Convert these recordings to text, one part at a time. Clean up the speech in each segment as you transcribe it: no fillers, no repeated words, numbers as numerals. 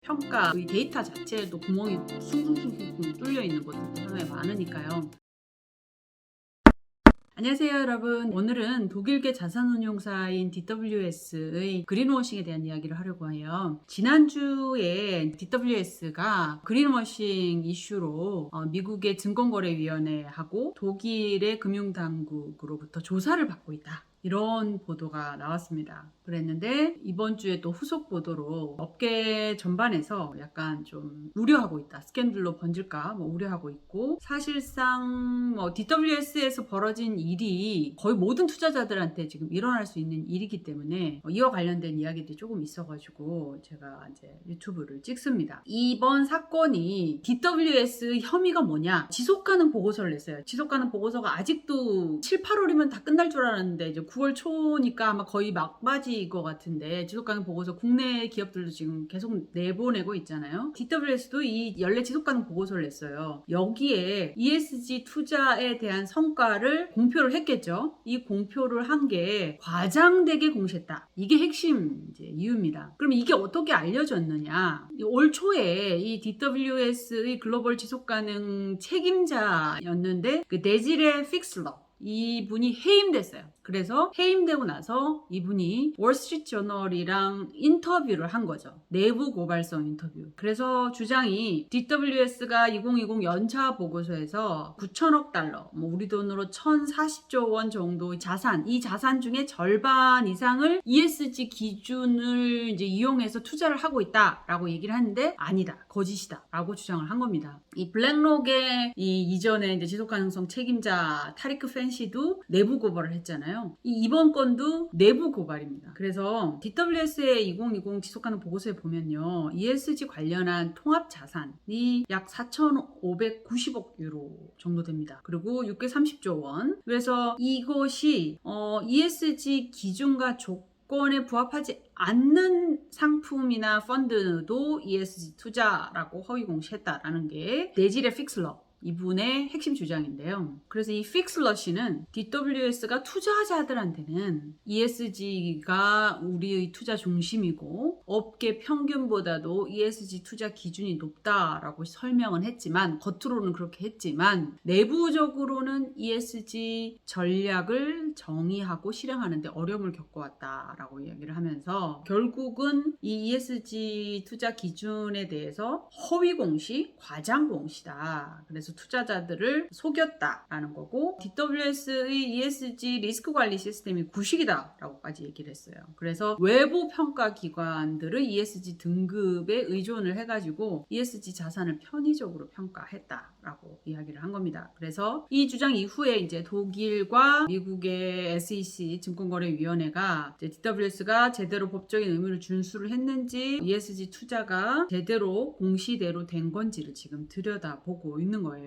평가의 데이터 자체에도 구멍이 숭숭숭숭 뚫려 있는 것들도 상당히 많으니까요. 안녕하세요 여러분. 오늘은 독일계 자산운용사인 DWS의 그린워싱에 대한 이야기를 하려고 해요. 지난주에 DWS가 그린워싱 이슈로 미국의 증권거래위원회하고 독일의 금융당국으로부터 조사를 받고 있다, 이런 보도가 나왔습니다. 그랬는데 이번 주에 또 후속 보도로 업계 전반에서 약간 좀 우려하고 있다, 스캔들로 번질까 우려하고 있고, 사실상 DWS에서 벌어진 일이 거의 모든 투자자들한테 지금 일어날 수 있는 일이기 때문에 이와 관련된 이야기들이 조금 있어가지고 제가 이제 유튜브를 찍습니다. 이번 사건이 DWS 혐의가 뭐냐, 지속가능 보고서를 냈어요. 지속가능 보고서가 아직도 7, 8월이면 다 끝날 줄 알았는데 이제 9월 초니까 아마 거의 막바지일 것 같은데, 지속가능 보고서 국내 기업들도 지금 계속 내보내고 있잖아요. DWS도 이 연례 지속가능 보고서를 냈어요. 여기에 ESG 투자에 대한 성과를 공표를 했겠죠. 이 공표를 한 게 과장되게 공시했다, 이게 핵심 이제 이유입니다. 그럼 이게 어떻게 알려졌느냐, 올 초에 이 DWS의 글로벌 지속가능 책임자였는데 그 데지레 픽슬러, 이분이 해임됐어요. 그래서 해임되고 나서 이분이 월스트리트저널이랑 인터뷰를 한 거죠. 내부 고발성 인터뷰. 그래서 주장이 DWS가 2020 연차 보고서에서 9천억 달러, 우리 돈으로 1,040조 원 정도의 자산, 이 자산 중에 절반 이상을 ESG 기준을 이제 이용해서 투자를 하고 있다라고 얘기를 하는데, 아니다, 거짓이다라고 주장을 한 겁니다. 이 블랙록의 이 이전에 이제 지속가능성 책임자 타리크 펜시도 내부 고발을 했잖아요. 이번 건도 내부 고발입니다. 그래서 DWS의 2020 지속가능 보고서에 보면요, ESG 관련한 통합 자산이 약 4,590억 유로 정도 됩니다. 그리고 630조 원. 그래서 이것이 ESG 기준과 조건에 부합하지 않는 상품이나 펀드도 ESG 투자라고 허위 공시했다라는 게 데지레 픽슬러, 이분의 핵심 주장인데요. 그래서 이 픽슬러 씨는 DWS가 투자자들한테는 ESG가 우리의 투자 중심이고 업계 평균보다도 ESG 투자 기준이 높다라고 설명은 했지만, 겉으로는 그렇게 했지만 내부적으로는 ESG 전략을 정의하고 실행하는데 어려움을 겪어왔다라고 이야기를 하면서, 결국은 이 ESG 투자 기준에 대해서 허위 공시, 과장 공시다, 그래서 투자자들을 속였다라는 거고, DWS의 ESG 리스크 관리 시스템이 구식이다라고까지 얘기를 했어요. 그래서 외부 평가 기관들의 ESG 등급에 의존을 해가지고 ESG 자산을 편의적으로 평가했다라고 이야기를 한 겁니다. 그래서 이 주장 이후에 이제 독일과 미국의 SEC 증권거래위원회가 이제 DWS가 제대로 법적인 의무를 준수를 했는지, ESG 투자가 제대로 공시대로 된 건지를 지금 들여다보고 있는 거예요.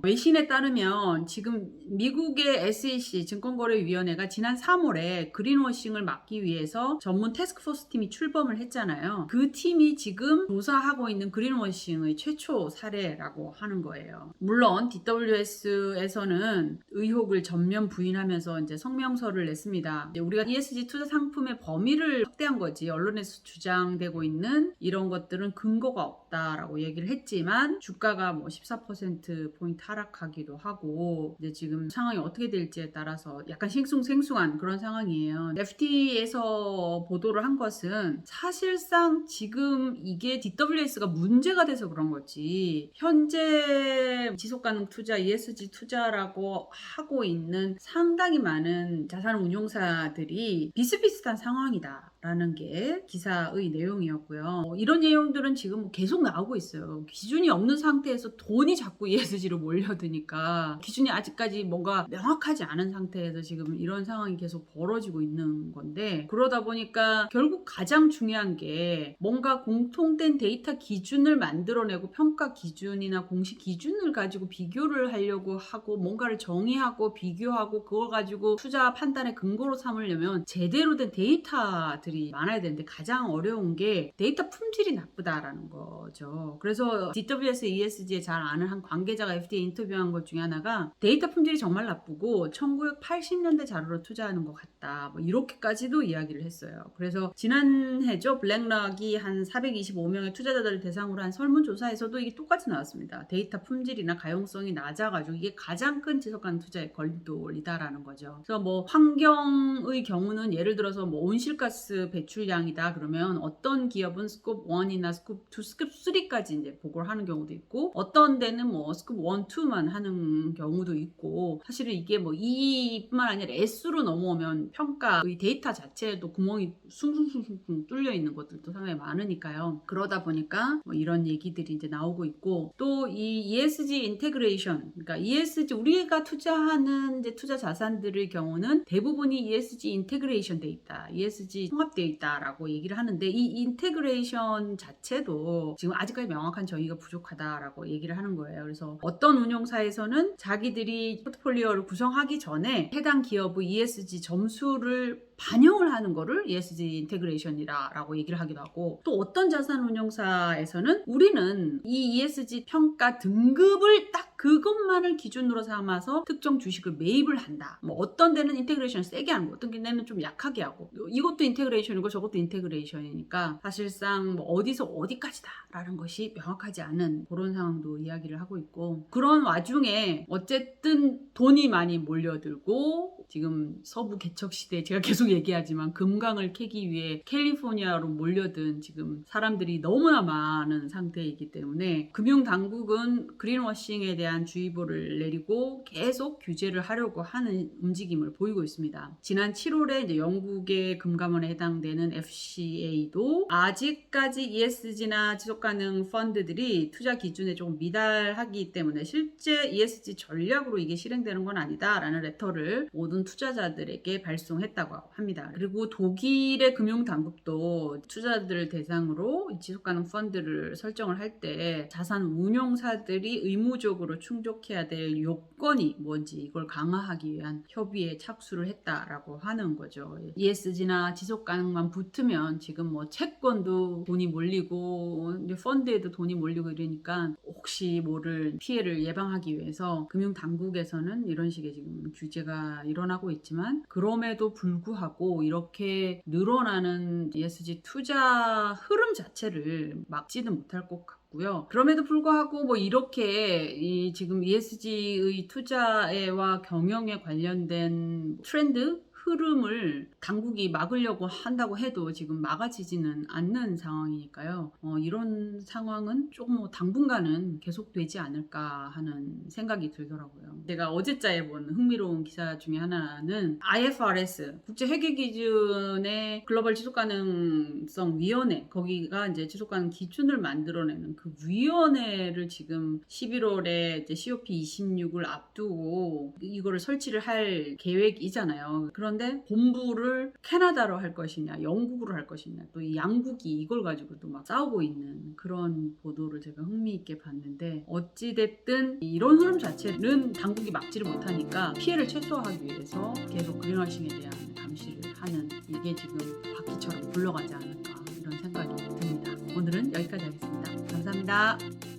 외신에 따르면 지금 미국의 SEC 증권거래위원회가 지난 3월에 그린워싱을 막기 위해서 전문 태스크포스 팀이 출범을 했잖아요. 그 팀이 지금 조사하고 있는 그린워싱의 최초 사례라고 하는 거예요. 물론 DWS에서는 의혹을 전면 부인하면서 이제 성명서를 냈습니다. 우리가 ESG 투자 상품의 범위를 확대한 거지, 언론에서 주장되고 있는 이런 것들은 근거가 없다라고 얘기를 했지만, 주가가 14% 포인트 하락하기도 하고, 이제 지금 상황이 어떻게 될지에 따라서 약간 싱숭생숭한 그런 상황이에요. FT에서 보도를 한 것은 사실상 지금 이게 DWS가 문제가 돼서 그런 거지, 현재 지속가능 투자, ESG 투자라고 하고 있는 상당히 많은 자산운용사들이 비슷비슷한 상황이다 라는 게 기사의 내용이었고요. 이런 내용들은 지금 계속 나오고 있어요. 기준이 없는 상태에서 돈이 자꾸 ESG로 몰려드니까, 기준이 아직까지 뭔가 명확하지 않은 상태에서 지금 이런 상황이 계속 벌어지고 있는 건데, 그러다 보니까 결국 가장 중요한 게 뭔가 공통된 데이터 기준을 만들어내고 평가 기준이나 공식 기준을 가지고 비교를 하려고 하고, 뭔가를 정의하고 비교하고 그걸 가지고 투자 판단의 근거로 삼으려면 제대로 된 데이터들이 투자자들이 많아야 되는데 가장 어려운 게 데이터 품질이 나쁘다라는 거죠. 그래서 DWS ESG에 잘 아는 한 관계자가 FDA 인터뷰한 것 중에 하나가 데이터 품질이 정말 나쁘고 1980년대 자료로 투자하는 것 같다. 뭐 이렇게까지도 이야기를 했어요. 그래서 지난해죠. 블랙락이 한 425명의 투자자들을 대상으로 한 설문조사에서도 이게 똑같이 나왔습니다. 데이터 품질이나 가용성이 낮아가지고 이게 가장 큰 지속가능 투자의 걸림돌이다라는 거죠. 그래서 뭐 환경의 경우는 예를 들어서 뭐 온실가스 배출량이다 그러면 어떤 기업은 스콥 1이나 스콥 2, 스콥 3까지 이제 보고를 하는 경우도 있고 어떤 데는 뭐 스콥 1, 2만 하는 경우도 있고 사실은 이게 뭐 E뿐만 아니라 S로 넘어오면 평가의 데이터 자체에도 구멍이 숭숭숭숭 뚫려 있는 것들도 상당히 많으니까요. 그러다 보니까 뭐 이런 얘기들이 이제 나오고 있고 또 이 ESG 인테그레이션 그러니까 ESG 우리가 투자하는 이제 투자 자산들의 경우는 대부분이 ESG 인테그레이션 돼 있다. ESG 통합되어 있다라고 얘기를 하는데 이 인테그레이션 자체도 지금 아직까지 명확한 정의가 부족하다라고 얘기를 하는 거예요. 그래서 어떤 운용사에서는 자기들이 포트폴리오를 구성하기 전에 해당 기업의 ESG 점수를 반영을 하는 거를 ESG 인테그레이션이라고 얘기를 하기도 하고 또 어떤 자산 운용사에서는 우리는 이 ESG 평가 등급을 딱 그것만을 기준으로 삼아서 특정 주식을 매입을 한다. 뭐 어떤 데는 인테그레이션을 세게 하는 거, 어떤 데는 좀 약하게 하고 이것도 인테그레이션이고 저것도 인테그레이션이니까 사실상 뭐 어디서 어디까지다라는 것이 명확하지 않은 그런 상황도 이야기를 하고 있고 그런 와중에 어쨌든 돈이 많이 몰려들고 지금 서부 개척 시대에 제가 계속 얘기하지만 금강을 캐기 위해 캘리포니아로 몰려든 지금 사람들이 너무나 많은 상태이기 때문에 금융당국은 그린워싱에 대한 주의보를 내리고 계속 규제를 하려고 하는 움직임을 보이고 있습니다. 지난 7월에 이제 영국의 금감원에 해당되는 FCA도 아직까지 ESG나 지속가능 펀드들이 투자 기준에 조금 미달하기 때문에 실제 ESG 전략으로 이게 실행되는 건 아니다라는 레터를 모든 투자자들에게 발송했다고 합니다. 그리고 독일의 금융당국도 투자자들을 대상으로 지속가능 펀드를 설정을 할 때 자산 운용사들이 의무적으로 충족해야 될 요건이 뭔지 이걸 강화하기 위한 협의에 착수를 했다라고 하는 거죠. ESG나 지속가능만 붙으면 지금 뭐 채권도 돈이 몰리고 펀드에도 돈이 몰리고 이러니까 혹시 모를 피해를 예방하기 위해서 금융당국에서는 이런 식의 지금 규제가 일어나고 있지만 그럼에도 불구하고 이렇게 늘어나는 ESG 투자 흐름 자체를 막지는 못할 것 같고요. 그럼에도 불구하고 뭐 이렇게 이 지금 ESG의 투자와 경영에 관련된 트렌드 흐름을 당국이 막으려고 한다고 해도 지금 막아지지는 않는 상황이니까요. 이런 상황은 조금 뭐 당분간은 계속되지 않을까 하는 생각이 들더라고요. 제가 어제자에 본 흥미로운 기사 중에 하나는 IFRS 국제회계기준의 글로벌 지속가능성 위원회 거기가 이제 지속가능 기준을 만들어내는 그 위원회를 지금 11월에 이제 COP26을 앞두고 이거를 설치를 할 계획이잖아요. 그런데 본부를 캐나다로 할 것이냐 영국으로 할 것이냐 또 이 양국이 이걸 가지고도 막 싸우고 있는 그런 보도를 제가 흥미있게 봤는데 어찌됐든 이런 흐름 자체는 당국이 막지를 못하니까 피해를 최소화하기 위해서 계속 그린워싱에 대한 감시를 하는 이게 지금 바퀴처럼 굴러가지 않을까 이런 생각이 듭니다. 오늘은 여기까지 하겠습니다. 감사합니다.